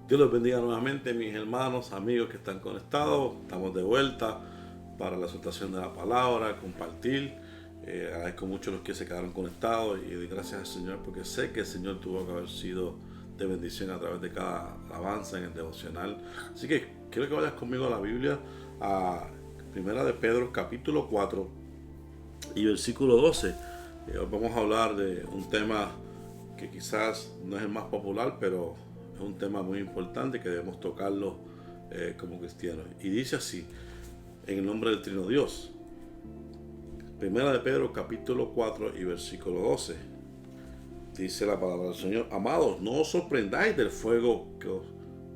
Dios los bendiga nuevamente, mis hermanos, amigos que están conectados. Estamos de vuelta para la exhortación de la palabra, compartir. Agradezco mucho a los que se quedaron conectados y doy gracias al Señor porque sé que el Señor tuvo que haber sido de bendición a través de cada alabanza en el devocional. Así que quiero que vayas conmigo a la Biblia, a Primera de Pedro, capítulo 4 y versículo 12. Hoy vamos a hablar de un tema que quizás no es el más popular, pero es un tema muy importante que debemos tocarlo como cristianos. Y dice así, en el nombre del Trino Dios. Primera de Pedro, capítulo 4 y versículo 12. Dice la palabra del Señor: amados, no os sorprendáis del fuego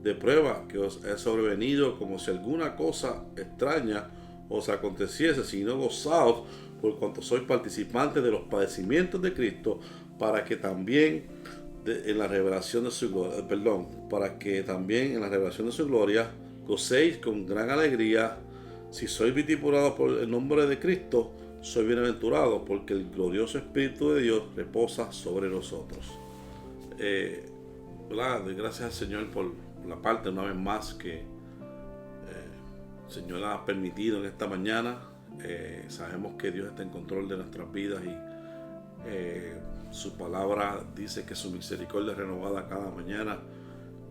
de prueba que os he sobrevenido, como si alguna cosa extraña os aconteciese, sino gozaos por cuanto sois participantes de los padecimientos de Cristo, para que también en la revelación de su gloria, para que también en la revelación de su gloria gocéis con gran alegría. Si sois vituperados por el nombre de Cristo, sois bienaventurados, porque el glorioso Espíritu de Dios reposa sobre nosotros. Doy gracias al Señor por la parte, una vez más, que el Señor ha permitido en esta mañana. Sabemos que Dios está en control de nuestras vidas y su palabra dice que su misericordia es renovada cada mañana.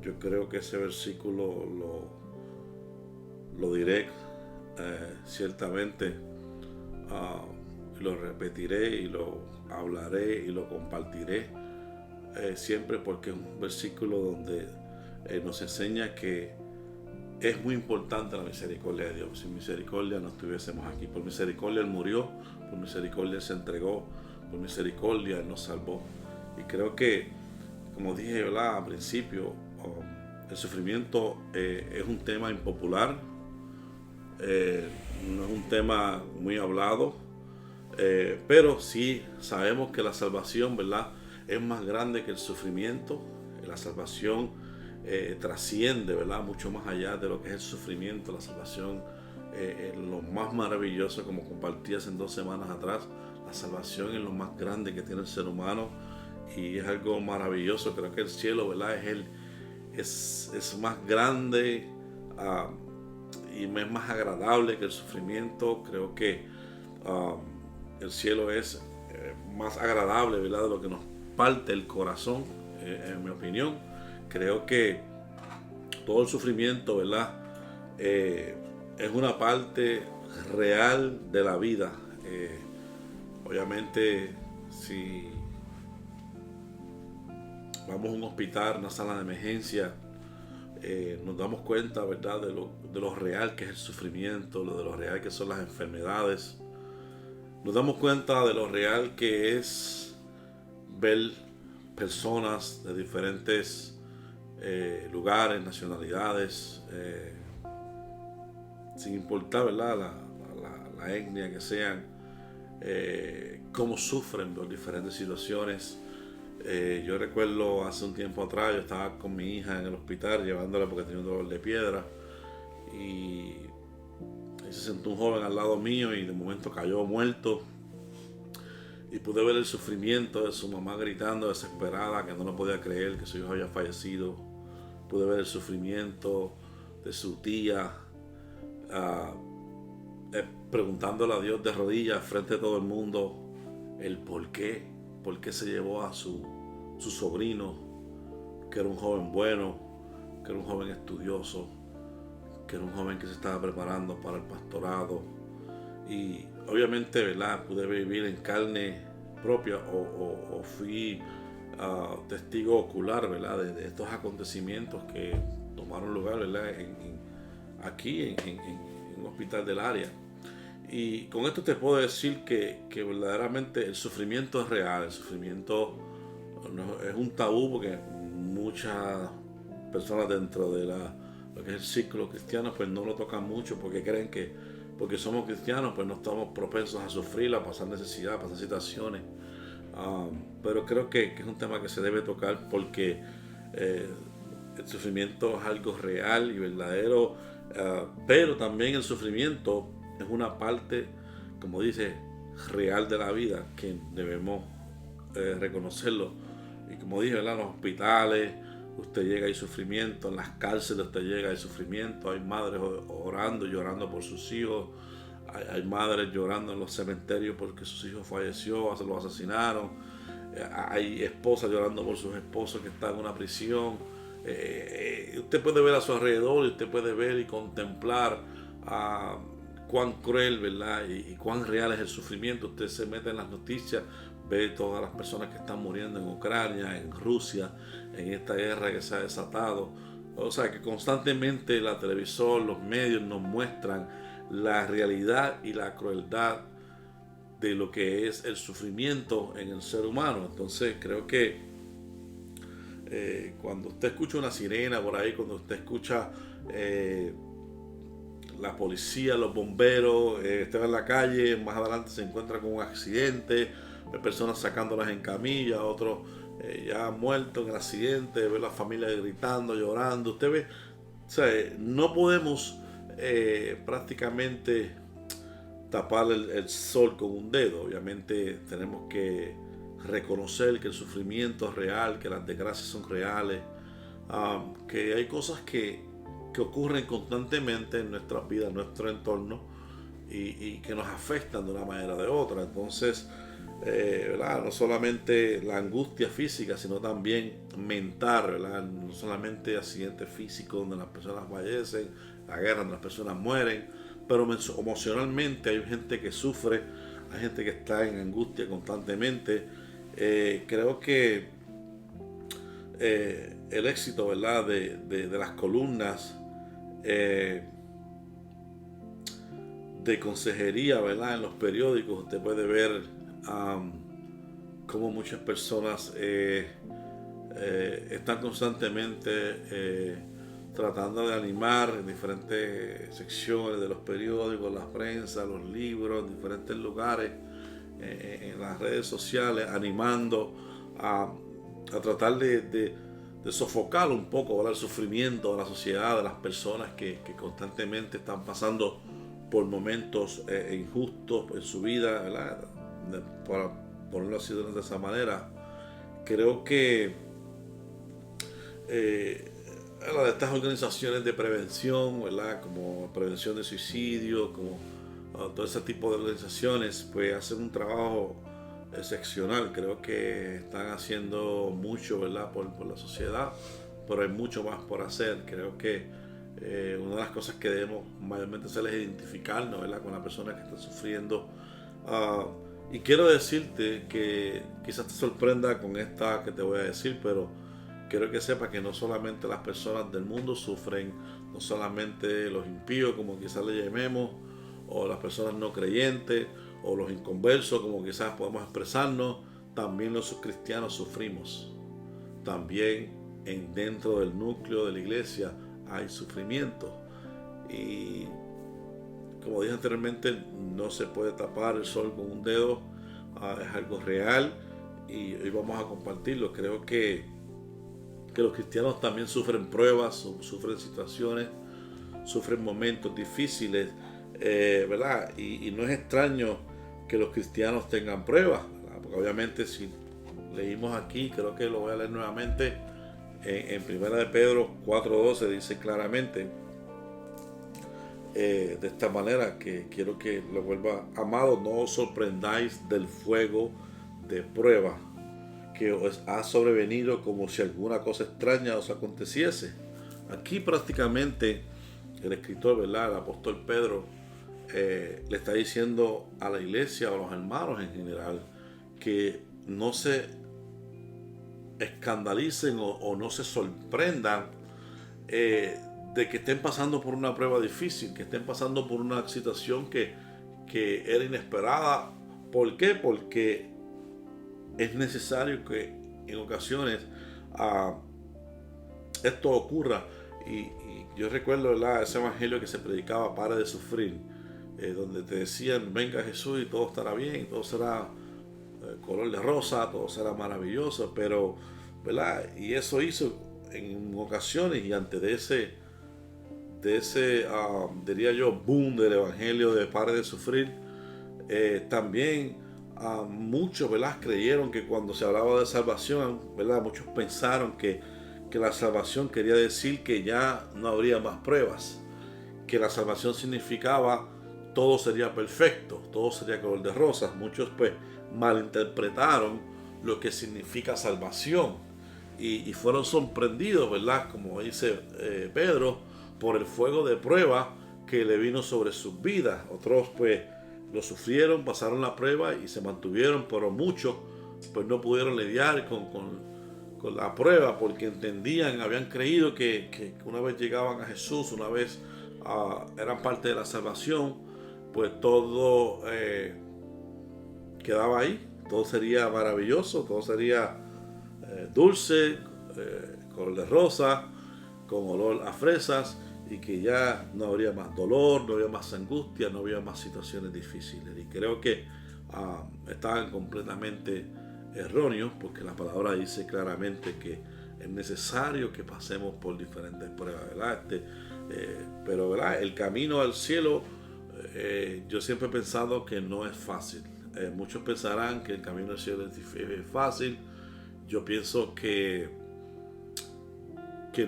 Yo creo que ese versículo lo diré ciertamente, lo repetiré y lo hablaré y lo compartiré siempre, porque es un versículo donde nos enseña que es muy importante la misericordia de Dios. Sin misericordia no estuviésemos aquí. Por misericordia Él murió, por misericordia Él se entregó, por misericordia Él nos salvó. Y creo que, como dije al principio, el sufrimiento es un tema impopular, no es un tema muy hablado, pero sí sabemos que la salvación, ¿verdad?, es más grande que el sufrimiento. La salvación trasciende, ¿verdad?, mucho más allá de lo que es el sufrimiento. La salvación, lo más maravilloso, como compartí hace 2 semanas atrás, la salvación es lo más grande que tiene el ser humano y es algo maravilloso. Creo que el cielo, ¿verdad?, es más grande y es más agradable que el sufrimiento. Creo que el cielo es más agradable, ¿verdad?, de lo que nos parte el corazón, en mi opinión. Creo que todo el sufrimiento, ¿verdad?, es una parte real de la vida. Obviamente, si vamos a un hospital, una sala de emergencia, nos damos cuenta, ¿verdad?, de lo real que es el sufrimiento, de lo real que son las enfermedades. Nos damos cuenta de lo real que es ver personas de diferentes lugares, nacionalidades, sin importar, ¿verdad?, la etnia que sean, cómo sufren por diferentes situaciones. Yo recuerdo hace un tiempo atrás, yo estaba con mi hija en el hospital llevándola porque tenía un dolor de piedra y se sentó un joven al lado mío y de momento cayó muerto. Y pude ver el sufrimiento de su mamá gritando desesperada que no lo podía creer que su hijo había fallecido. Pude ver el sufrimiento de su tía preguntándole a Dios de rodillas frente a todo el mundo el por qué se llevó a su sobrino, que era un joven bueno, que era un joven estudioso, que era un joven que se estaba preparando para el pastorado. Y obviamente, ¿verdad?, pude vivir en carne propia o fui testigo ocular, ¿verdad?, de estos acontecimientos que tomaron lugar, ¿verdad?, aquí en un hospital del área. Y con esto te puedo decir que verdaderamente el sufrimiento es real. El sufrimiento no, es un tabú porque muchas personas dentro de lo que es el círculo cristiano pues no lo tocan mucho, porque creen que porque somos cristianos pues no estamos propensos a sufrir, a pasar necesidad, a pasar situaciones. Pero creo que es un tema que se debe tocar porque el sufrimiento es algo real y verdadero, pero también el sufrimiento es una parte, como dice, real de la vida que debemos reconocerlo. Y como dije, ¿verdad?, los hospitales, usted llega, hay sufrimiento, en las cárceles usted llega, hay sufrimiento, hay madres orando, llorando por sus hijos, hay madres llorando en los cementerios porque sus hijos falleció, se los asesinaron, hay esposas llorando por sus esposos que están en una prisión. Usted puede ver a su alrededor y usted puede ver y contemplar cuán cruel, ¿verdad? Y cuán real es el sufrimiento. Usted se mete en las noticias, ve todas las personas que están muriendo en Ucrania, en Rusia, en esta guerra que se ha desatado. O sea que constantemente la televisión, los medios nos muestran la realidad y la crueldad de lo que es el sufrimiento en el ser humano. Entonces creo que cuando usted escucha una sirena por ahí, cuando usted escucha la policía, los bomberos, usted va en la calle, más adelante se encuentra con un accidente, ve personas sacándolas en camilla, otros ya muertos en el accidente, ve la familia gritando, llorando. Usted ve, o sea, no podemos prácticamente tapar el sol con un dedo. Obviamente tenemos que reconocer que el sufrimiento es real, que las desgracias son reales, que hay cosas que ocurren constantemente en nuestras vidas, en nuestro entorno, y que nos afectan de una manera o de otra. Entonces, ¿verdad? No solamente la angustia física, sino también mental, ¿verdad? No solamente accidentes físicos donde las personas fallecen, la guerra donde las personas mueren, pero emocionalmente hay gente que sufre, hay gente que está en angustia constantemente. Creo que el éxito, ¿verdad? de las columnas de consejería, ¿verdad? En los periódicos usted puede ver cómo muchas personas están constantemente tratando de animar en diferentes secciones de los periódicos, la prensa, los libros, en diferentes lugares, en las redes sociales, animando a tratar de sofocar un poco, ¿verdad? El sufrimiento de la sociedad, de las personas que constantemente están pasando por momentos injustos en su vida, ¿verdad? Para ponerlo así de esa manera. Creo que de estas organizaciones de prevención, ¿verdad? Como prevención de suicidio, como todo ese tipo de organizaciones, pues hacen un trabajo excepcional. Creo que están haciendo mucho, ¿verdad? por la sociedad, pero hay mucho más por hacer. Creo que una de las cosas que debemos mayormente hacer es identificarnos, ¿verdad? Con la persona que está sufriendo. Y quiero decirte que quizás te sorprenda con esta que te voy a decir, pero quiero que sepas que no solamente las personas del mundo sufren, no solamente los impíos, como quizás le llamemos, o las personas no creyentes, o los inconversos, como quizás podemos expresarnos, también los cristianos sufrimos. También dentro del núcleo de la iglesia hay sufrimiento. Y como dije anteriormente, no se puede tapar el sol con un dedo, es algo real y hoy vamos a compartirlo. Creo que los cristianos también sufren pruebas, sufren situaciones, sufren momentos difíciles, ¿verdad? Y no es extraño que los cristianos tengan pruebas, ¿verdad? Porque obviamente si leímos aquí, creo que lo voy a leer nuevamente, en 1 de Pedro 4:12 dice claramente, de esta manera, que quiero que lo vuelva: amados, no os sorprendáis del fuego de prueba que os ha sobrevenido como si alguna cosa extraña os aconteciese. Aquí prácticamente el escritor, ¿verdad? El apóstol Pedro le está diciendo a la iglesia, a los hermanos en general, que no se escandalicen o no se sorprendan de que estén pasando por una prueba difícil, que estén pasando por una situación que era inesperada. ¿Por qué? Porque es necesario que en ocasiones esto ocurra. Y yo recuerdo, ¿verdad?, ese evangelio que se predicaba: para de sufrir, donde te decían: venga Jesús y todo estará bien, todo será color de rosa, todo será maravilloso. Pero, ¿verdad? Y eso hizo en ocasiones, y antes de ese diría yo, boom del evangelio de pare de sufrir, también muchos, ¿verdad?, creyeron que cuando se hablaba de salvación, ¿verdad?, muchos pensaron que que la salvación quería decir que ya no habría más pruebas, que la salvación significaba todo sería perfecto, todo sería color de rosas. Muchos pues malinterpretaron lo que significa salvación y fueron sorprendidos, ¿verdad? Como dice Pedro, por el fuego de prueba que le vino sobre sus vidas. Otros pues lo sufrieron, pasaron la prueba y se mantuvieron, pero muchos pues no pudieron lidiar con la prueba porque entendían, habían creído que una vez llegaban a Jesús, una vez eran parte de la salvación, pues todo quedaba ahí, todo sería maravilloso, todo sería dulce, color de rosa, con olor a fresas, y que ya no habría más dolor, no había más angustia, no había más situaciones difíciles. Y creo que estaban completamente erróneos, porque la palabra dice claramente que es necesario que pasemos por diferentes pruebas, ¿verdad? Pero ¿verdad? El camino al cielo, yo siempre he pensado que no es fácil. Muchos pensarán que el camino al cielo es fácil. Yo pienso que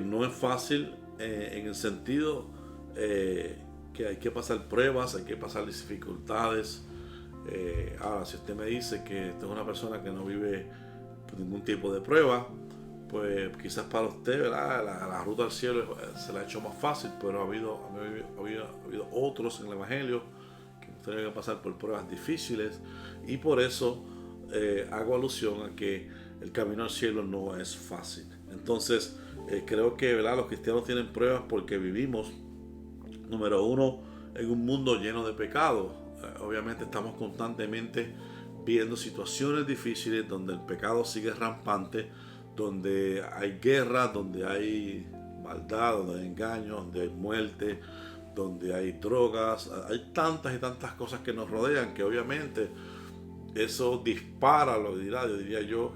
no es fácil en el sentido que hay que pasar pruebas, hay que pasar dificultades. Ahora, si usted me dice que usted es una persona que no vive ningún tipo de prueba, pues quizás para usted, ¿verdad? La ruta al cielo se la ha hecho más fácil, pero ha habido otros en el Evangelio que han tenido que pasar por pruebas difíciles, y por eso hago alusión a que el camino al cielo no es fácil. Entonces, creo que, ¿verdad?, los cristianos tienen pruebas porque vivimos, número uno, en un mundo lleno de pecado. Obviamente estamos constantemente viendo situaciones difíciles donde el pecado sigue rampante, donde hay guerra, donde hay maldad, donde hay engaño, donde hay muerte, donde hay drogas. Hay tantas y tantas cosas que nos rodean que obviamente eso dispara, diría yo,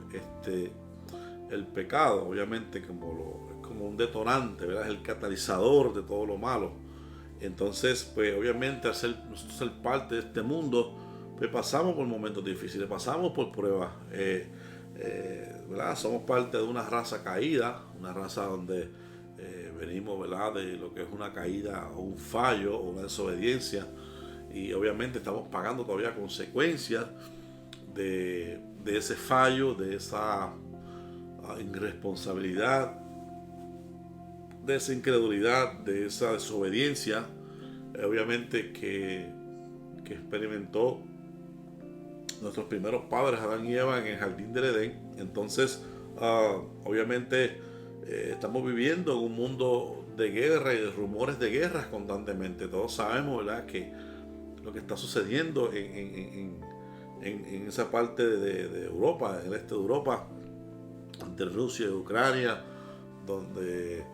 el pecado, obviamente, como un detonante, ¿verdad? Es el catalizador de todo lo malo. Entonces, pues obviamente al ser parte de este mundo, pues pasamos por momentos difíciles, pasamos por pruebas, ¿verdad? Somos parte de una raza caída, una raza donde venimos, ¿verdad?, de lo que es una caída o un fallo o una desobediencia, y obviamente estamos pagando todavía consecuencias de ese fallo, de esa irresponsabilidad, de esa incredulidad, de esa desobediencia, obviamente que experimentó nuestros primeros padres, Adán y Eva, en el jardín del Edén. Entonces, obviamente, estamos viviendo en un mundo de guerra y de rumores de guerras constantemente. Todos sabemos, ¿verdad?, que lo que está sucediendo en esa parte de Europa, en el este de Europa, entre Rusia y Ucrania, donde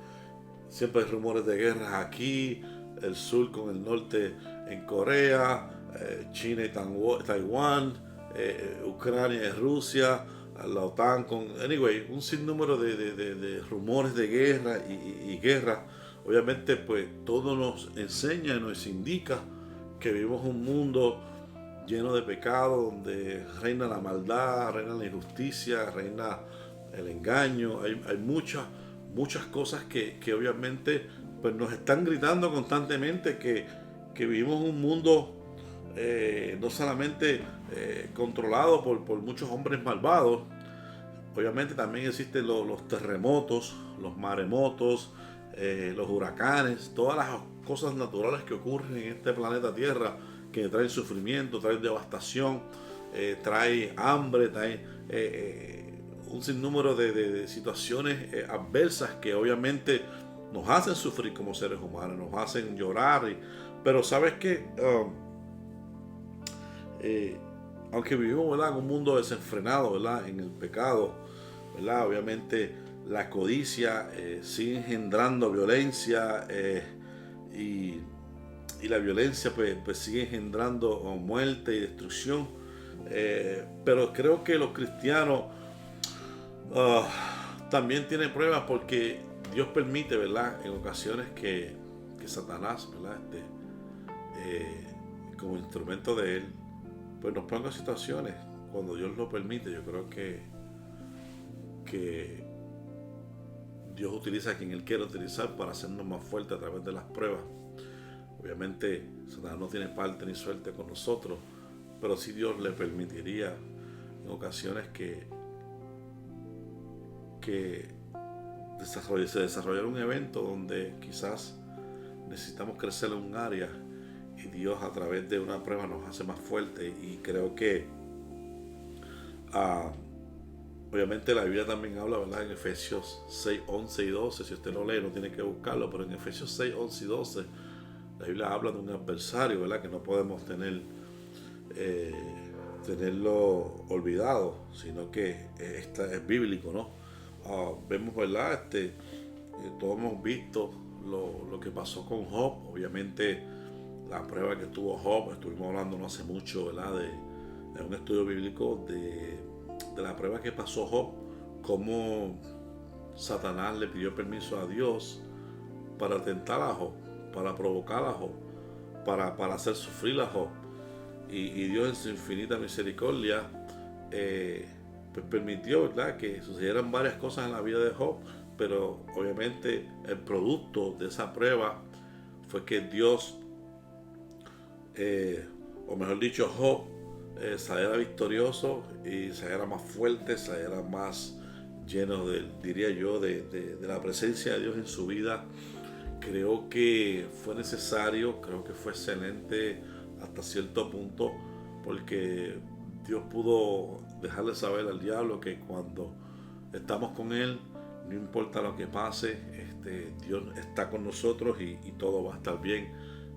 siempre hay rumores de guerras aquí, el sur con el norte en Corea, China y Taiwán, Ucrania y Rusia, la OTAN un sinnúmero de rumores de guerra y guerra. Obviamente, pues todo nos enseña y nos indica que vivimos un mundo lleno de pecado, donde reina la maldad, reina la injusticia, reina el engaño. Hay muchas cosas que obviamente pues nos están gritando constantemente que vivimos un mundo no solamente controlado por muchos hombres malvados. Obviamente también existen los terremotos, los maremotos, los huracanes, todas las cosas naturales que ocurren en este planeta Tierra, que traen sufrimiento, traen devastación, trae hambre, trae un sinnúmero de situaciones adversas que obviamente nos hacen sufrir como seres humanos, nos hacen llorar. Pero sabes que aunque vivimos, ¿verdad?, en un mundo desenfrenado, ¿verdad?, en el pecado, ¿verdad?, obviamente la codicia sigue engendrando violencia, y la violencia pues sigue engendrando muerte y destrucción. Pero creo que los cristianos también tienen pruebas, porque Dios permite, ¿verdad?, en ocasiones que Satanás, ¿verdad?, como instrumento de él, pues nos ponga situaciones. Cuando Dios lo permite, yo creo que Dios utiliza a quien Él quiere utilizar para hacernos más fuertes a través de las pruebas. Obviamente, Satanás no tiene parte ni suerte con nosotros, pero sí Dios le permitiría en ocasiones que se desarrollara un evento donde quizás necesitamos crecer en un área y Dios a través de una prueba nos hace más fuertes. Y creo que obviamente la Biblia también habla, ¿verdad? En Efesios 6, 11 y 12, si usted no lee no tiene que buscarlo, pero en Efesios 6, 11 y 12 la Biblia habla de un adversario, ¿verdad? Que no podemos tenerlo olvidado, sino que es bíblico, ¿no? Vemos, ¿verdad? Todos hemos visto lo que pasó con Job. Obviamente la prueba que tuvo Job, estuvimos hablando no hace mucho, ¿verdad? De un estudio bíblico de la prueba que pasó Job, cómo Satanás le pidió permiso a Dios para tentar a Job, para provocar a Job, para hacer sufrir a Job. Y Dios en su infinita misericordia pues permitió, ¿verdad?, que sucedieran varias cosas en la vida de Job, pero obviamente el producto de esa prueba fue que Dios, o mejor dicho, Job, saliera victorioso y saliera más fuerte, saliera más lleno diría yo, de la presencia de Dios en su vida. Creo que fue necesario, creo que fue excelente hasta cierto punto, porque Dios pudo dejarle saber al diablo que cuando estamos con Él, no importa lo que pase, Dios está con nosotros y todo va a estar bien,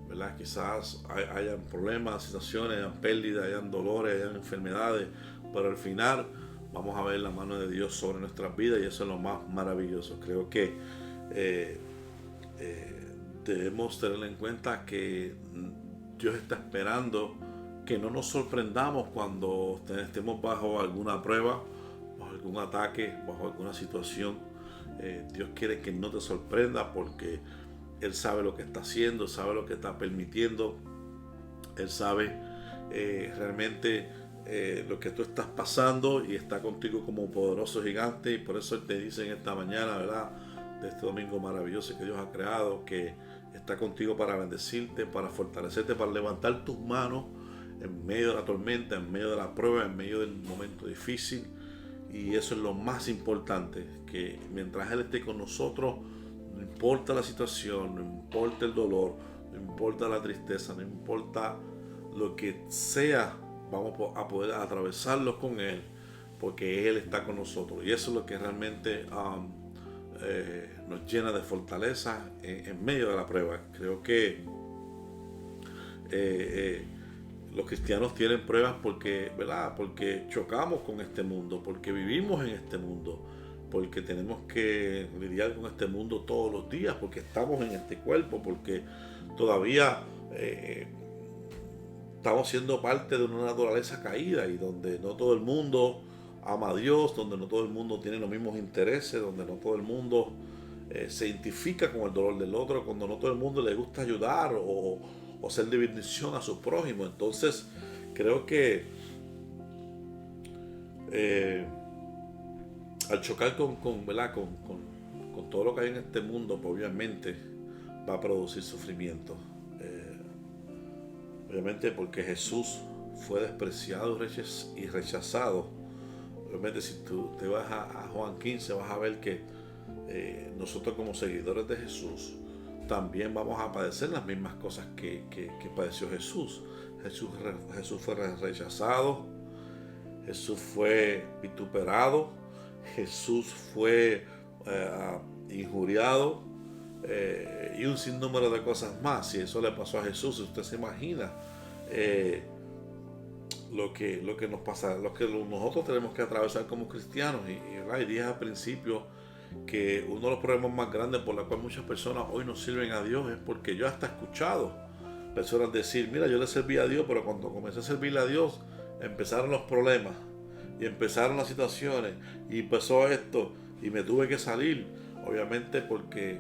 ¿verdad? Quizás hayan problemas, situaciones, hayan pérdidas, hayan dolores, hayan enfermedades, pero al final vamos a ver la mano de Dios sobre nuestras vidas y eso es lo más maravilloso. Creo que debemos tener en cuenta que Dios está esperando que no nos sorprendamos cuando estemos bajo alguna prueba, bajo algún ataque, bajo alguna situación. Dios quiere que no te sorprenda porque Él sabe lo que está haciendo, sabe lo que está permitiendo. Él sabe realmente lo que tú estás pasando y está contigo como un poderoso gigante. Y por eso Él te dice en esta mañana, ¿verdad?, de este domingo maravilloso que Dios ha creado, que está contigo para bendecirte, para fortalecerte, para levantar tus manos en medio de la tormenta, en medio de la prueba, en medio del momento difícil. Y eso es lo más importante, que mientras Él esté con nosotros, no importa la situación, no importa el dolor, no importa la tristeza, no importa lo que sea, vamos a poder atravesarlo con Él, porque Él está con nosotros. Y eso es lo que realmente nos llena de fortaleza en medio de la prueba. Creo que los cristianos tienen pruebas porque, ¿verdad?, porque chocamos con este mundo, porque vivimos en este mundo, porque tenemos que lidiar con este mundo todos los días, porque estamos en este cuerpo, porque todavía estamos siendo parte de una naturaleza caída y donde no todo el mundo ama a Dios, donde no todo el mundo tiene los mismos intereses, donde no todo el mundo se identifica con el dolor del otro, cuando no todo el mundo le gusta ayudar o ser de bendición a su prójimo. Entonces creo que al chocar con todo lo que hay en este mundo, pues obviamente va a producir sufrimiento. Obviamente porque Jesús fue despreciado y rechazado. Obviamente si tú te vas a Juan 15 vas a ver que nosotros como seguidores de Jesús también vamos a padecer las mismas cosas que padeció Jesús. Jesús fue rechazado, Jesús fue vituperado, Jesús fue injuriado y un sinnúmero de cosas más. Si eso le pasó a Jesús, usted se imagina lo que nos pasa, lo que nosotros tenemos que atravesar como cristianos. Y dije al principio que uno de los problemas más grandes por los cuales muchas personas hoy no sirven a Dios es porque yo hasta he escuchado personas decir: mira, yo le serví a Dios, pero cuando comencé a servirle a Dios empezaron los problemas y empezaron las situaciones y empezó esto y me tuve que salir. Obviamente porque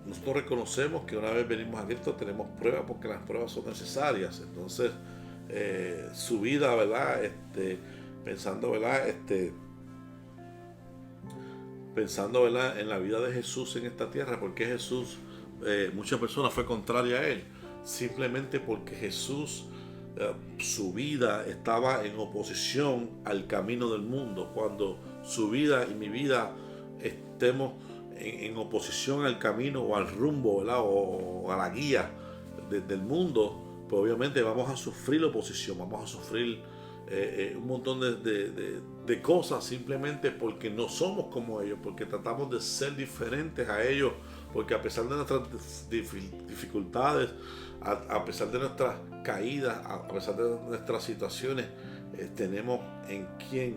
nosotros reconocemos que una vez venimos a Cristo tenemos pruebas, porque las pruebas son necesarias. Entonces su vida, ¿verdad?, pensando, ¿verdad?, pensando, ¿verdad?, en la vida de Jesús en esta tierra. Porque Jesús, muchas personas fue contraria a él, simplemente porque Jesús, su vida estaba en oposición al camino del mundo. Cuando su vida y mi vida estemos en oposición al camino o al rumbo, ¿verdad?, o a la guía del mundo, pues obviamente vamos a sufrir oposición, vamos a sufrir un montón de cosas, simplemente porque no somos como ellos, porque tratamos de ser diferentes a ellos, porque a pesar de nuestras dificultades, a pesar de nuestras caídas, a pesar de nuestras situaciones, tenemos en quién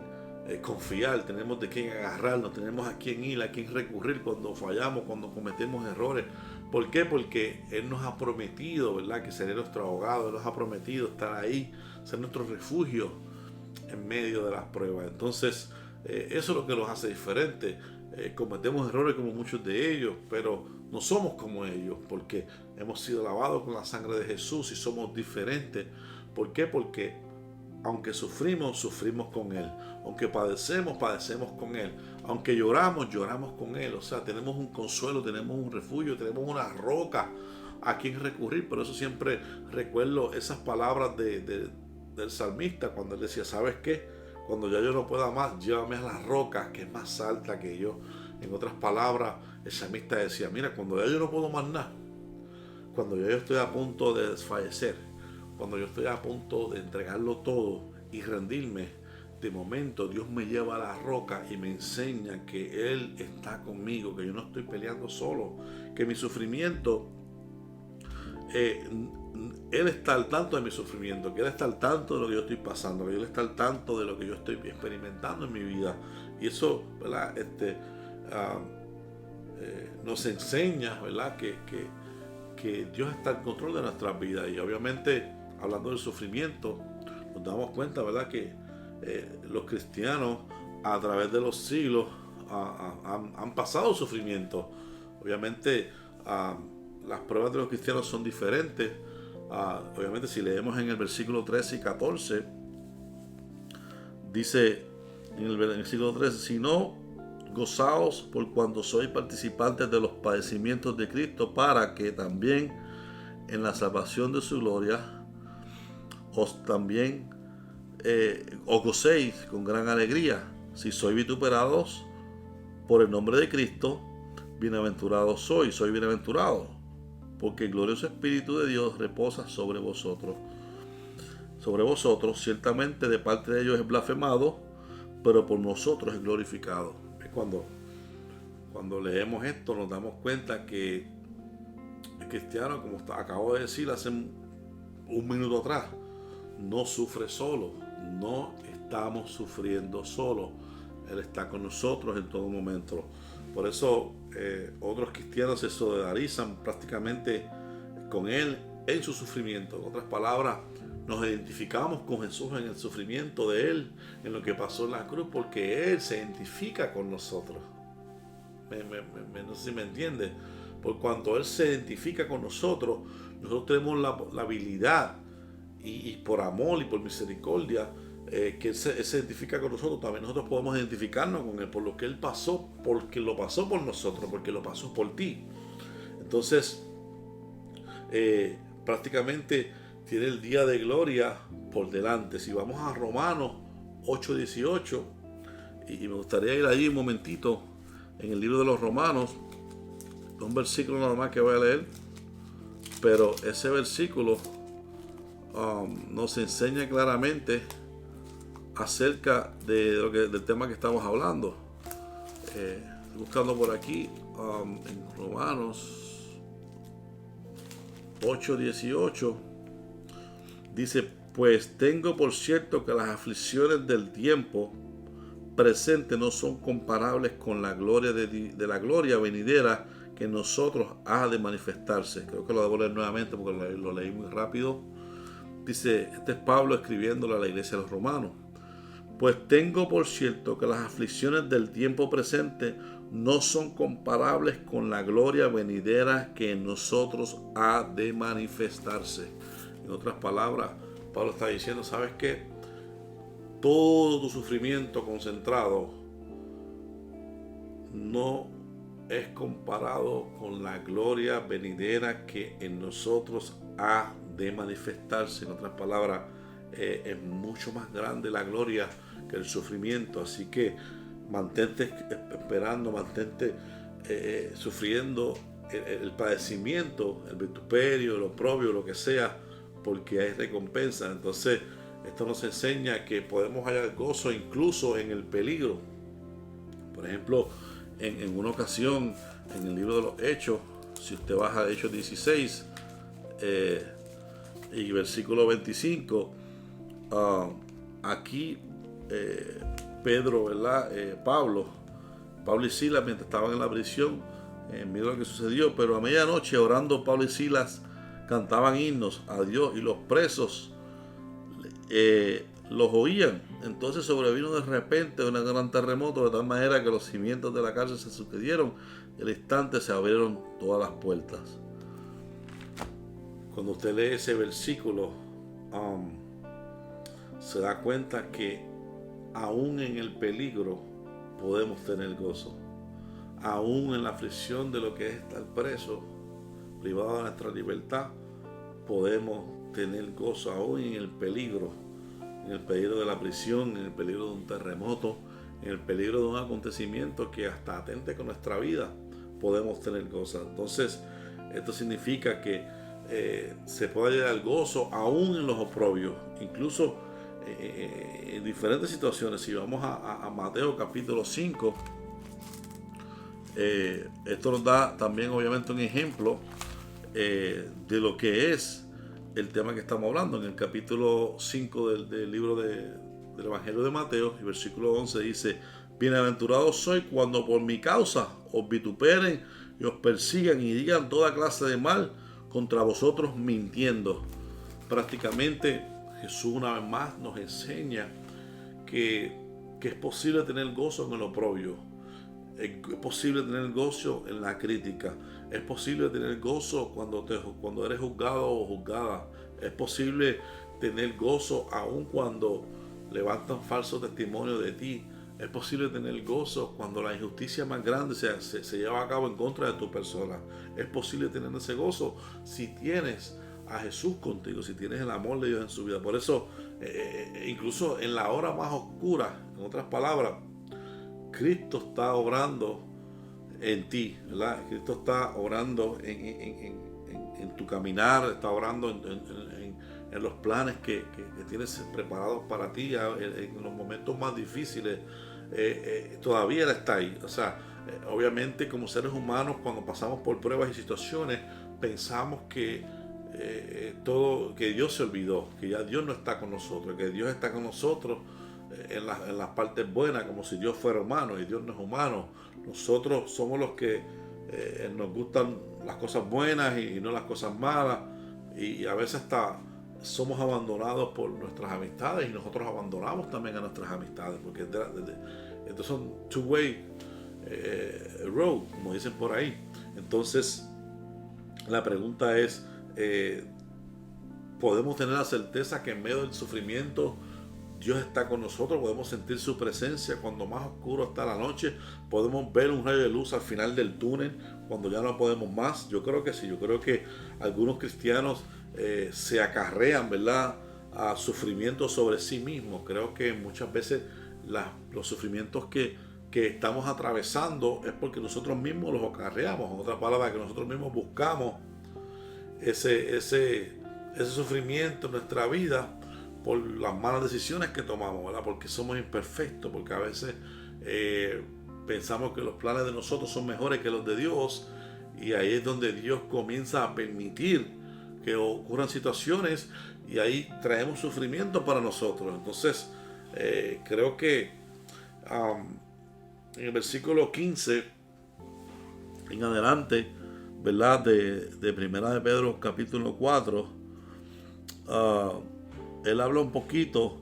confiar, tenemos de quién agarrarnos, tenemos a quién ir, a quién recurrir cuando fallamos, cuando cometemos errores. ¿Por qué? Porque Él nos ha prometido, ¿verdad?, que será nuestro abogado. Él nos ha prometido estar ahí, ser nuestro refugio en medio de las pruebas. Entonces, eso es lo que nos hace diferentes. Cometemos errores como muchos de ellos, pero no somos como ellos, porque hemos sido lavados con la sangre de Jesús y somos diferentes. ¿Por qué? Porque aunque sufrimos, sufrimos con Él. Aunque padecemos, padecemos con Él. Aunque lloramos, lloramos con Él. O sea, tenemos un consuelo, tenemos un refugio, tenemos una roca a quien recurrir. Por eso siempre recuerdo esas palabras del salmista, cuando él decía, ¿sabes qué? Cuando ya yo no pueda más, llévame a la roca que es más alta que yo. En otras palabras, el salmista decía, mira, cuando ya yo no puedo más nada, cuando ya yo estoy a punto de desfallecer, cuando yo estoy a punto de entregarlo todo y rendirme, de momento Dios me lleva a la roca y me enseña que Él está conmigo, que yo no estoy peleando solo, que mi sufrimiento, Él está al tanto de mi sufrimiento, que Él está al tanto de lo que yo estoy pasando, que Él está al tanto de lo que yo estoy experimentando en mi vida. Y eso, ¿verdad?, nos enseña, ¿verdad?, que Dios está en control de nuestras vidas. Y obviamente, hablando del sufrimiento, nos damos cuenta, ¿verdad?, que los cristianos a través de los siglos han pasado sufrimiento. Obviamente, las pruebas de los cristianos son diferentes. Obviamente, si leemos en el versículo 13 y 14, dice en el versículo 13, si no, gozaos por cuando sois participantes de los padecimientos de Cristo, para que también en la salvación de su gloria os gocéis con gran alegría. Si sois vituperados por el nombre de Cristo, bienaventurados soy bienaventurado, porque el glorioso Espíritu de Dios reposa sobre vosotros. Ciertamente de parte de ellos es blasfemado, pero por nosotros es glorificado. Cuando leemos esto nos damos cuenta que el cristiano, como acabo de decir hace un minuto atrás, no sufre solo, no estamos sufriendo solo. Él está con nosotros en todo momento. Por eso otros cristianos se solidarizan prácticamente con Él en su sufrimiento. En otras palabras, nos identificamos con Jesús en el sufrimiento de Él, en lo que pasó en la cruz, porque Él se identifica con nosotros. No sé si me entiende. Por cuanto Él se identifica con nosotros, nosotros tenemos la habilidad y por amor y por misericordia, que Él se identifica con nosotros. También nosotros podemos identificarnos con Él por lo que Él pasó, porque lo pasó por nosotros, porque lo pasó por ti. Entonces, prácticamente tiene el día de gloria por delante. Si vamos a Romanos 8:18, y me gustaría ir allí un momentito en el libro de los Romanos, un versículo nada más que voy a leer, pero ese versículo nos enseña claramente acerca del tema que estamos hablando. Buscando por aquí en Romanos 8:18 dice, pues tengo por cierto que las aflicciones del tiempo presente no son comparables con la gloria de la gloria venidera que en nosotros ha de manifestarse. Creo que lo debo leer nuevamente porque lo leí muy rápido. Dice, este es Pablo escribiéndole a la iglesia de los romanos. Pues tengo por cierto que las aflicciones del tiempo presente no son comparables con la gloria venidera que en nosotros ha de manifestarse. En otras palabras, Pablo está diciendo, ¿sabes qué? Todo tu sufrimiento concentrado no es comparado con la gloria venidera que en nosotros ha de manifestarse. En otras palabras, es mucho más grande la gloria que el sufrimiento. Así que mantente esperando, mantente sufriendo el padecimiento, el vituperio, el oprobio, lo que sea, porque hay recompensa. Entonces, esto nos enseña que podemos hallar gozo incluso en el peligro. Por ejemplo, en una ocasión, en el libro de los Hechos, si usted baja a Hechos 16 y versículo 25, aquí Pedro, ¿verdad? Pablo y Silas, mientras estaban en la prisión, mira lo que sucedió. Pero a medianoche, orando, Pablo y Silas cantaban himnos a Dios, y los presos los oían. Entonces sobrevino de repente un gran terremoto, de tal manera que los cimientos de la cárcel se sacudieron, y al instante se abrieron todas las puertas. Cuando usted lee ese versículo, se da cuenta que aún en el peligro podemos tener gozo. Aún en la aflicción de lo que es estar preso, privado de nuestra libertad, podemos tener gozo. Aún en el peligro de la prisión, en el peligro de un terremoto, en el peligro de un acontecimiento que hasta atente con nuestra vida, podemos tener gozo. Entonces, esto significa que se puede hallar gozo aún en los oprobios, incluso en diferentes situaciones. Si vamos a Mateo capítulo 5, esto nos da también obviamente un ejemplo de lo que es el tema que estamos hablando. En el capítulo 5 del libro del Evangelio de Mateo, y versículo 11 dice: bienaventurados sois cuando por mi causa os vituperen y os persigan y digan toda clase de mal contra vosotros mintiendo. Prácticamente Jesús una vez más nos enseña que es posible tener gozo en el oprobio. Es posible tener gozo en la crítica. Es posible tener gozo cuando eres juzgado o juzgada. Es posible tener gozo aun cuando levantan falso testimonio de ti. Es posible tener gozo cuando la injusticia más grande se lleva a cabo en contra de tu persona. Es posible tener ese gozo si tienes a Jesús contigo, si tienes el amor de Dios en su vida. Por eso, incluso en la hora más oscura, en otras palabras, Cristo está obrando en ti, ¿verdad? Cristo está obrando en tu caminar, está obrando en los planes que tienes preparados para ti en los momentos más difíciles. Todavía Él está ahí. O sea, obviamente como seres humanos, cuando pasamos por pruebas y situaciones, pensamos que Dios se olvidó, que ya Dios no está con nosotros, que Dios está con nosotros en las partes buenas, como si Dios fuera humano, y Dios no es humano. Nosotros somos los que nos gustan las cosas buenas y no las cosas malas, y a veces hasta somos abandonados por nuestras amistades, y nosotros abandonamos también a nuestras amistades, porque estos son two-way road, como dicen por ahí. Entonces la pregunta es, podemos tener la certeza que en medio del sufrimiento Dios está con nosotros, podemos sentir su presencia cuando más oscuro está la noche, podemos ver un rayo de luz al final del túnel cuando ya no podemos más. Yo creo que sí, yo creo que algunos cristianos se acarrean, ¿verdad?, a sufrimientos sobre sí mismos. Creo que muchas veces los sufrimientos que estamos atravesando es porque nosotros mismos los acarreamos. En otras palabras, que nosotros mismos buscamos ese sufrimiento en nuestra vida por las malas decisiones que tomamos, ¿verdad? Porque somos imperfectos, porque a veces pensamos que los planes de nosotros son mejores que los de Dios, y ahí es donde Dios comienza a permitir que ocurran situaciones, y ahí traemos sufrimiento para nosotros. Entonces creo que en el versículo 15 en adelante, ¿verdad?, de Primera de Pedro capítulo 4, él habla un poquito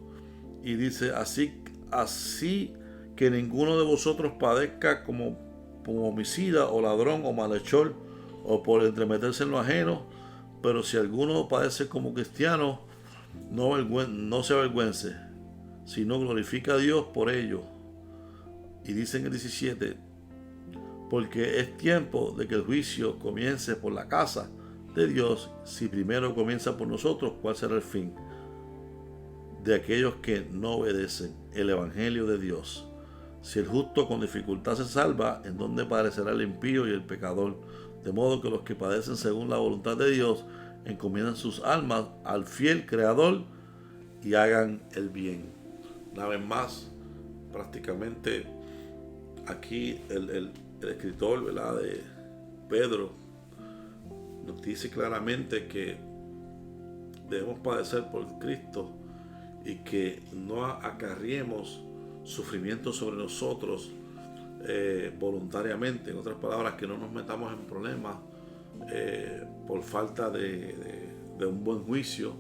y dice: así que ninguno de vosotros padezca como homicida o ladrón o malhechor o por entremeterse en lo ajeno, pero si alguno padece como cristiano, no se avergüence, sino glorifica a Dios por ello. Y dice en el 17: porque es tiempo de que el juicio comience por la casa de Dios. Si primero comienza por nosotros, ¿cuál será el fin de aquellos que no obedecen el Evangelio de Dios? Si el justo con dificultad se salva, ¿en dónde padecerá el impío y el pecador? De modo que los que padecen según la voluntad de Dios encomiendan sus almas al fiel Creador y hagan el bien. Una vez más, prácticamente aquí el escritor, ¿verdad?, de Pedro nos dice claramente que debemos padecer por Cristo y que no acarriemos sufrimiento sobre nosotros voluntariamente. En otras palabras, que no nos metamos en problemas por falta de un buen juicio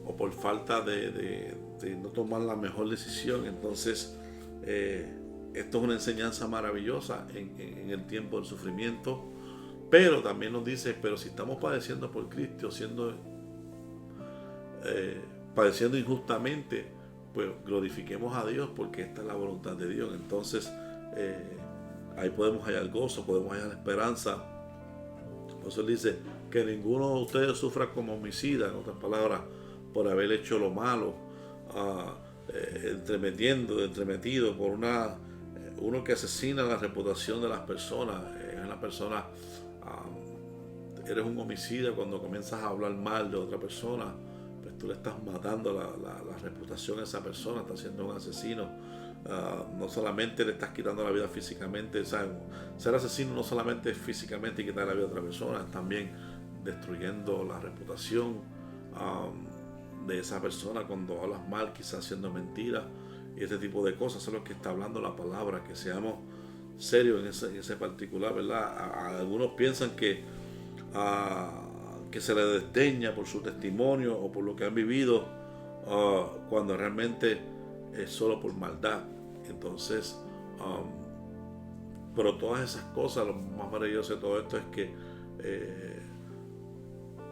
o por falta de no tomar la mejor decisión. Entonces esto es una enseñanza maravillosa en el tiempo del sufrimiento, pero también nos dice, pero si estamos padeciendo por Cristo, padeciendo injustamente, pues glorifiquemos a Dios, porque esta es la voluntad de Dios. Entonces ahí podemos hallar gozo, podemos hallar esperanza. Por eso él dice que ninguno de ustedes sufra como homicida, en otras palabras, por haber hecho lo malo, entremetido por uno que asesina la reputación de las personas. Una persona, eres un homicida cuando comienzas a hablar mal de otra persona, pues tú le estás matando la reputación a esa persona, estás siendo un asesino. No solamente le estás quitando la vida físicamente, ¿sabes? Ser asesino no solamente es físicamente quitar la vida a otra persona, es también destruyendo la reputación de esa persona cuando hablas mal, quizás haciendo mentiras y este tipo de cosas. Eso es lo que está hablando la palabra, que seamos serios en ese particular, ¿verdad? Algunos piensan que se les desdeña por su testimonio o por lo que han vivido, cuando realmente es solo por maldad. Entonces, pero todas esas cosas, lo más maravilloso de todo esto es que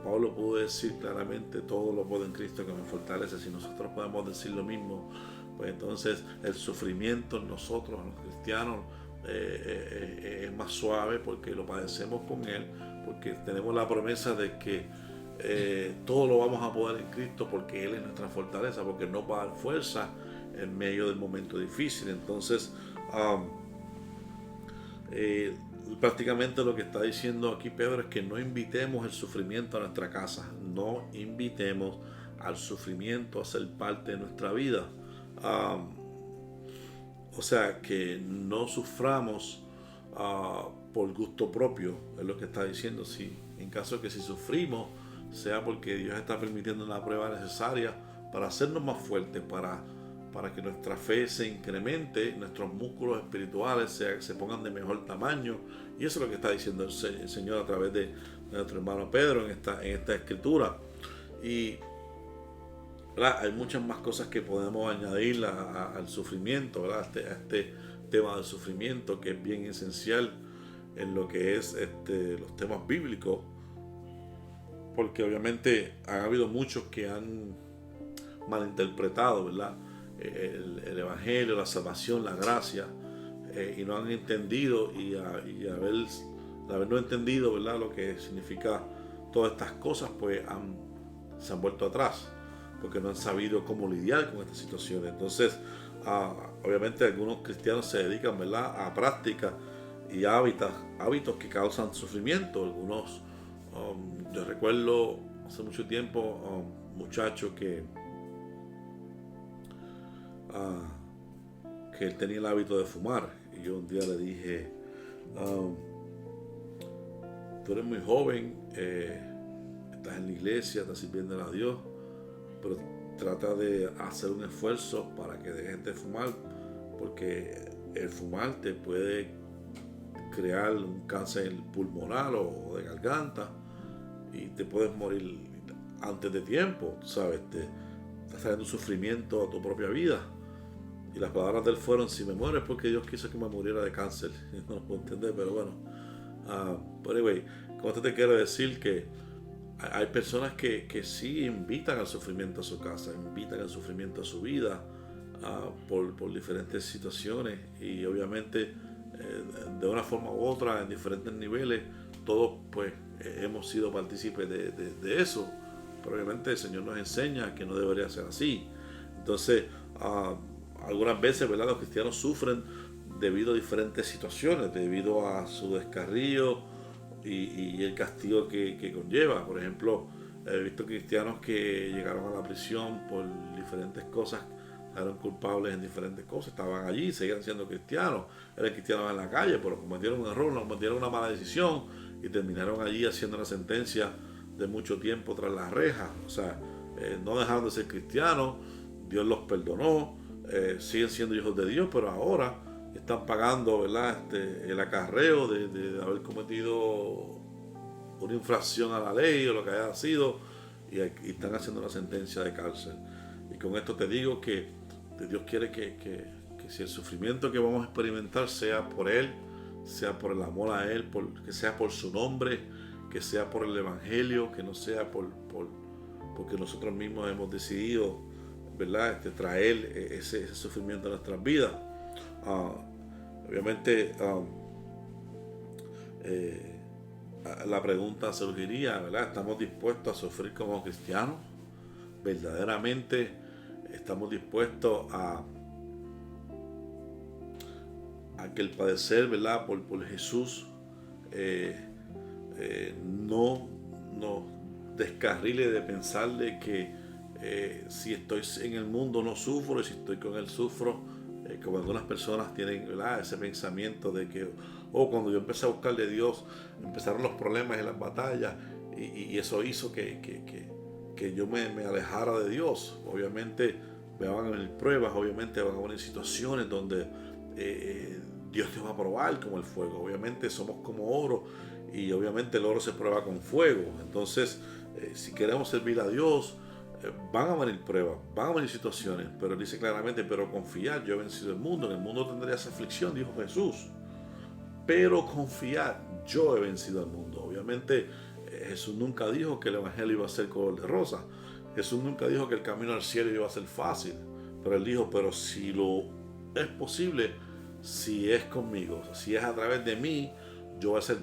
Pablo pudo decir claramente: todo lo puedo en Cristo que me fortalece. Si nosotros podemos decir lo mismo, pues entonces el sufrimiento en nosotros, los cristianos, es más suave, porque lo padecemos con Él, porque tenemos la promesa de que todo lo vamos a poder en Cristo, porque Él es nuestra fortaleza, porque nos va a dar fuerza en medio del momento difícil. Entonces prácticamente lo que está diciendo aquí Pedro es que no invitemos el sufrimiento a nuestra casa, no invitemos al sufrimiento a ser parte de nuestra vida. O sea, que no suframos por gusto propio, es lo que está diciendo. Si, en caso de que si sufrimos, sea porque Dios está permitiendo una prueba necesaria para hacernos más fuertes, para que nuestra fe se incremente, nuestros músculos espirituales se pongan de mejor tamaño. Y eso es lo que está diciendo el Señor a través de nuestro hermano Pedro en esta escritura. Y ¿verdad? Hay muchas más cosas que podemos añadir al sufrimiento, ¿verdad? A este tema del sufrimiento, que es bien esencial en lo que es los temas bíblicos, porque obviamente han habido muchos que han malinterpretado, ¿verdad?, el Evangelio, la salvación, la gracia, y no han entendido, y haber no entendido, ¿verdad?, lo que significa todas estas cosas, pues se han vuelto atrás, porque no han sabido cómo lidiar con estas situaciones. Entonces, obviamente algunos cristianos se dedican, ¿verdad?, a prácticas y hábitos que causan sufrimiento. Algunos, yo recuerdo hace mucho tiempo un muchacho que él tenía el hábito de fumar, y yo un día le dije: tú eres muy joven, estás en la iglesia, estás sirviendo a Dios, pero trata de hacer un esfuerzo para que dejes de fumar, porque el fumar te puede crear un cáncer pulmonar o de garganta, y te puedes morir antes de tiempo, ¿sabes? Estás trayendo sufrimiento a tu propia vida. Y las palabras de él fueron: si me muero es porque Dios quiso que me muriera de cáncer. No lo puedo entender, pero bueno. Pero anyway, con esto te quiero decir que hay personas que sí invitan al sufrimiento a su casa, invitan al sufrimiento a su vida, por diferentes situaciones, y obviamente de una forma u otra, en diferentes niveles, todos pues hemos sido partícipes de eso. Pero obviamente el Señor nos enseña que no debería ser así. Entonces, algunas veces, ¿verdad?, los cristianos sufren debido a diferentes situaciones, debido a su descarrío y el castigo que conlleva. Por ejemplo, he visto cristianos que llegaron a la prisión por diferentes cosas, eran culpables en diferentes cosas, estaban allí, seguían siendo cristianos, eran cristianos en la calle, pero cometieron un error, cometieron una mala decisión y terminaron allí haciendo una sentencia de mucho tiempo tras las rejas. O sea, no dejaron de ser cristianos, Dios los perdonó, siguen siendo hijos de Dios, pero ahora están pagando, ¿verdad?, el acarreo de haber cometido una infracción a la ley o lo que haya sido, y están haciendo una sentencia de cárcel. Y con esto te digo que Dios quiere que si el sufrimiento que vamos a experimentar sea por Él, sea por el amor a Él, que sea por su nombre, que sea por el Evangelio, que no sea porque nosotros mismos hemos decidido, ¿verdad?, traer ese sufrimiento a nuestras vidas. Obviamente, la pregunta surgiría, ¿verdad? ¿Estamos dispuestos a sufrir como cristianos? ¿Verdaderamente estamos dispuestos a que el padecer, ¿verdad?, por Jesús no nos descarrile de pensar de que si estoy en el mundo no sufro, y si estoy con Él sufro? Como algunas personas tienen, ¿verdad?, ese pensamiento de que cuando yo empecé a buscar de Dios empezaron los problemas y las batallas, y eso hizo que yo me alejara de Dios. Obviamente me van a venir pruebas, obviamente van a venir situaciones donde Dios te va a probar como el fuego. Obviamente somos como oro, y obviamente el oro se prueba con fuego. Entonces, si queremos servir a Dios, van a venir pruebas, van a venir situaciones, pero dice claramente, pero confiad, yo he vencido el mundo. En el mundo tendréis aflicción, dijo Jesús, pero confiad, yo he vencido al mundo. Obviamente Jesús nunca dijo que el evangelio iba a ser color de rosa. Jesús nunca dijo que el camino al cielo iba a ser fácil, pero Él dijo, pero si lo es posible, si es conmigo, si es a través de mí, yo voy a hacer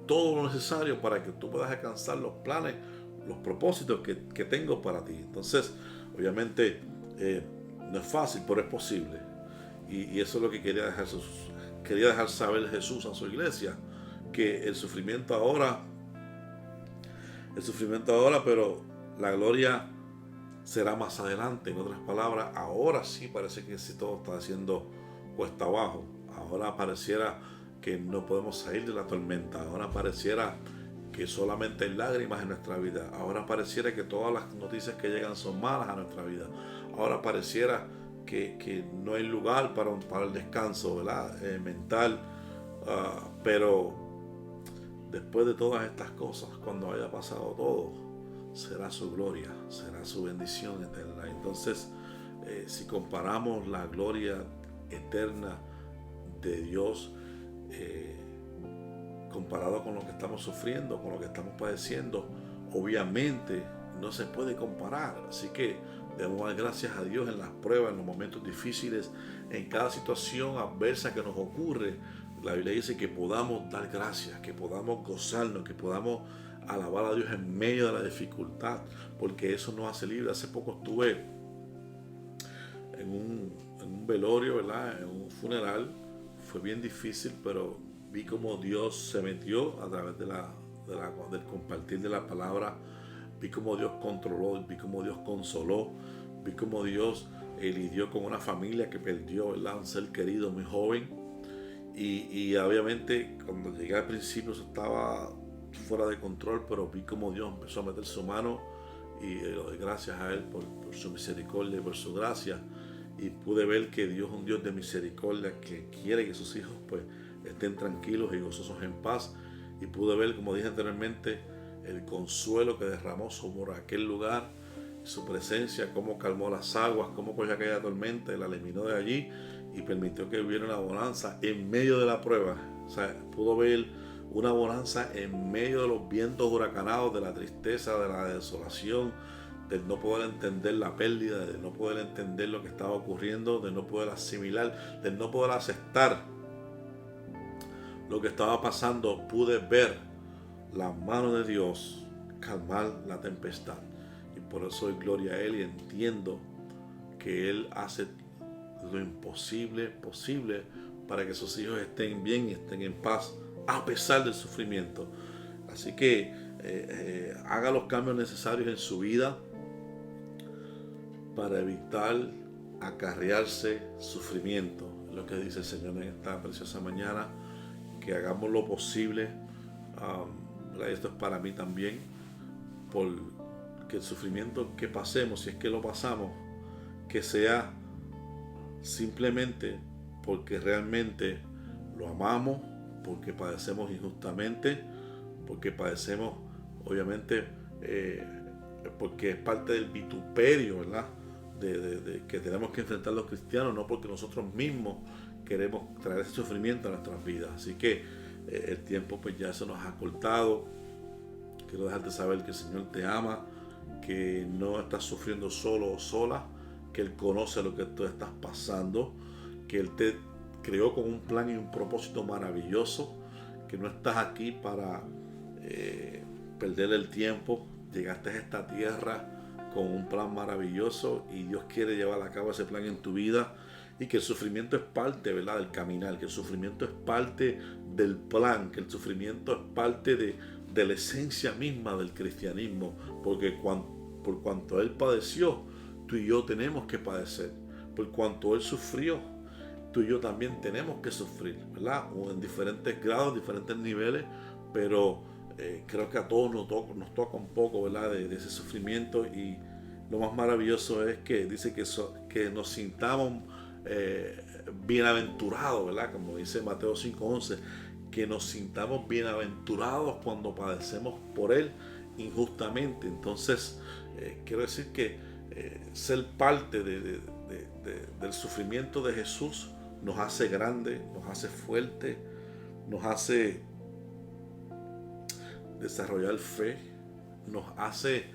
todo lo necesario para que tú puedas alcanzar los planes, los propósitos que tengo para ti. Entonces, obviamente, no es fácil, pero es posible. Y eso es lo que quería dejar saber Jesús a su iglesia, que el sufrimiento ahora, pero la gloria será más adelante. En otras palabras, ahora sí parece que si todo está haciendo cuesta abajo. Ahora pareciera que no podemos salir de la tormenta. Ahora pareciera que solamente hay lágrimas en nuestra vida. Ahora pareciera que todas las noticias que llegan son malas a nuestra vida. Ahora pareciera que no hay lugar para el descanso, ¿verdad?, mental. Pero después de todas estas cosas, cuando haya pasado todo, será su gloria, será su bendición eterna. Entonces, si comparamos la gloria eterna de Dios comparado con lo que estamos sufriendo, con lo que estamos padeciendo, obviamente no se puede comparar. Así que debemos dar gracias a Dios en las pruebas, en los momentos difíciles, en cada situación adversa que nos ocurre. La Biblia dice que podamos dar gracias, que podamos gozarnos, que podamos alabar a Dios en medio de la dificultad, porque eso nos hace libres. Hace poco estuve en un velorio, ¿verdad?, en un funeral. Fue bien difícil, pero vi cómo Dios se metió a través del compartir de la palabra. Vi cómo Dios controló, vi cómo Dios consoló, vi cómo Dios lidió con una familia que perdió, ¿verdad?, un ser querido muy joven. Y obviamente cuando llegué al principio eso estaba fuera de control, pero vi cómo Dios empezó a meter su mano, y le doy gracias a Él por su misericordia y por su gracia. Y pude ver que Dios es un Dios de misericordia, que quiere que sus hijos pues estén tranquilos y gozosos en paz. Y pude ver, como dije anteriormente, el consuelo que derramó sobre aquel lugar, su presencia, cómo calmó las aguas, cómo cogió aquella tormenta y la eliminó de allí y permitió que hubiera una bonanza en medio de la prueba. O sea, pudo ver una bonanza en medio de los vientos huracanados, de la tristeza, de la desolación, del no poder entender la pérdida, de no poder entender lo que estaba ocurriendo, de no poder asimilar, de no poder aceptar lo que estaba pasando, pude ver la mano de Dios calmar la tempestad. Y por eso doy gloria a Él y entiendo que Él hace lo imposible posible para que sus hijos estén bien y estén en paz a pesar del sufrimiento. Así que haga los cambios necesarios en su vida para evitar acarrearse sufrimiento. Es lo que dice el Señor en esta preciosa mañana, que hagamos lo posible. Esto es para mí también, por que el sufrimiento que pasemos, si es que lo pasamos, que sea simplemente porque realmente lo amamos, porque padecemos injustamente, porque padecemos obviamente porque es parte del vituperio, ¿verdad? De que tenemos que enfrentar los cristianos, no porque nosotros mismos queremos traer ese sufrimiento a nuestras vidas. Así que el tiempo pues ya se nos ha cortado. Quiero dejarte saber que el Señor te ama, que no estás sufriendo solo o sola, que Él conoce lo que tú estás pasando, que Él te creó con un plan y un propósito maravilloso, que no estás aquí para perder el tiempo. Llegaste a esta tierra con un plan maravilloso y Dios quiere llevar a cabo ese plan en tu vida, y que el sufrimiento es parte, ¿verdad?, del caminar, que el sufrimiento es parte del plan, que el sufrimiento es parte de la esencia misma del cristianismo, porque por cuanto Él padeció, tú y yo tenemos que padecer. Por cuanto Él sufrió, tú y yo también tenemos que sufrir, ¿verdad? O en diferentes grados, diferentes niveles, pero creo que a todos nos toca un poco, ¿verdad?, de ese sufrimiento. Y lo más maravilloso es que dice que nos sintamos bienaventurados, ¿verdad? Como dice Mateo 5:11, que nos sintamos bienaventurados cuando padecemos por Él injustamente. Entonces, quiero decir que ser parte del sufrimiento de Jesús nos hace grande, nos hace fuerte, nos hace desarrollar fe, nos hace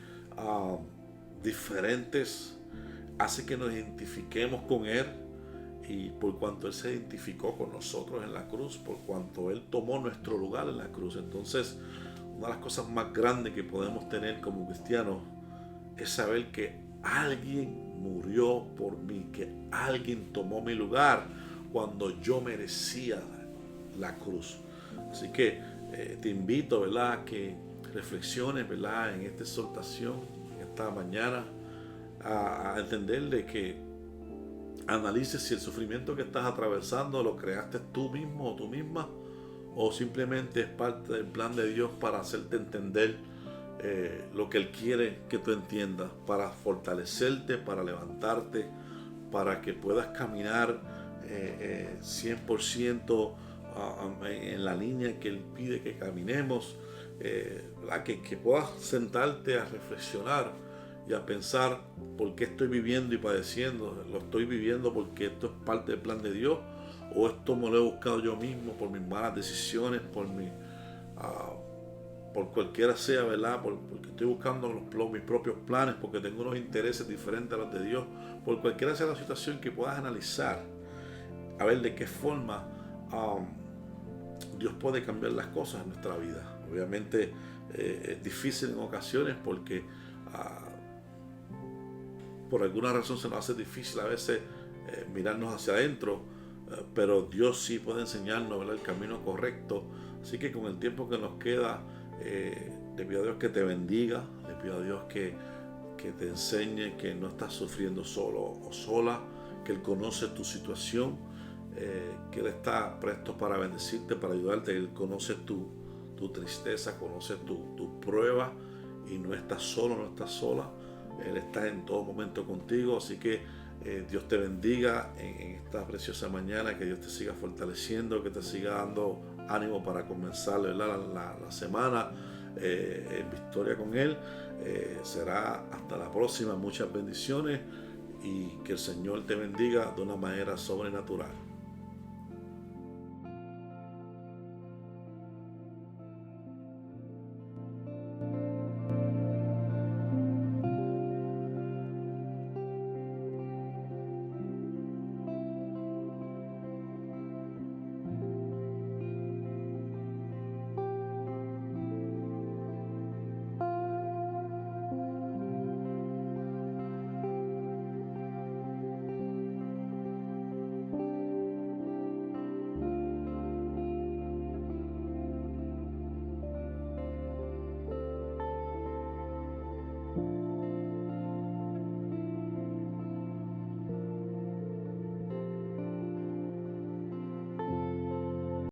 diferentes, hace que nos identifiquemos con Él. Y por cuanto Él se identificó con nosotros en la cruz, por cuanto Él tomó nuestro lugar en la cruz, entonces una de las cosas más grandes que podemos tener como cristianos es saber que alguien murió por mí, que alguien tomó mi lugar cuando yo merecía la cruz. Así que te invito, ¿verdad?, a que reflexiones, ¿verdad?, en esta exhortación, en esta mañana, a entender de que analices si el sufrimiento que estás atravesando lo creaste tú mismo o tú misma, o simplemente es parte del plan de Dios para hacerte entender lo que Él quiere que tú entiendas, para fortalecerte, para levantarte, para que puedas caminar 100% en la línea que Él pide que caminemos, que puedas sentarte a reflexionar y a pensar por qué estoy viviendo y padeciendo. ¿Lo estoy viviendo porque esto es parte del plan de Dios, o esto me lo he buscado yo mismo por mis malas decisiones, por cualquiera sea, ¿verdad?, porque estoy buscando mis propios planes, porque tengo unos intereses diferentes a los de Dios? Por cualquiera sea la situación, que puedas analizar a ver de qué forma Dios puede cambiar las cosas en nuestra vida. Obviamente es difícil en ocasiones porque por alguna razón se nos hace difícil a veces mirarnos hacia adentro, pero Dios sí puede enseñarnos, ¿verdad?, el camino correcto. Así que con el tiempo que nos queda, le pido a Dios que te bendiga, le pido a Dios que te enseñe que no estás sufriendo solo o sola, que Él conoce tu situación, que Él está presto para bendecirte, para ayudarte. Él conoce tu tristeza, conoce tu prueba, y no estás solo, no estás sola. Él está en todo momento contigo. Así que Dios te bendiga en esta preciosa mañana, que Dios te siga fortaleciendo, que te siga dando ánimo para comenzar, ¿verdad?, la semana en victoria con Él. Será hasta la próxima. Muchas bendiciones, y que el Señor te bendiga de una manera sobrenatural.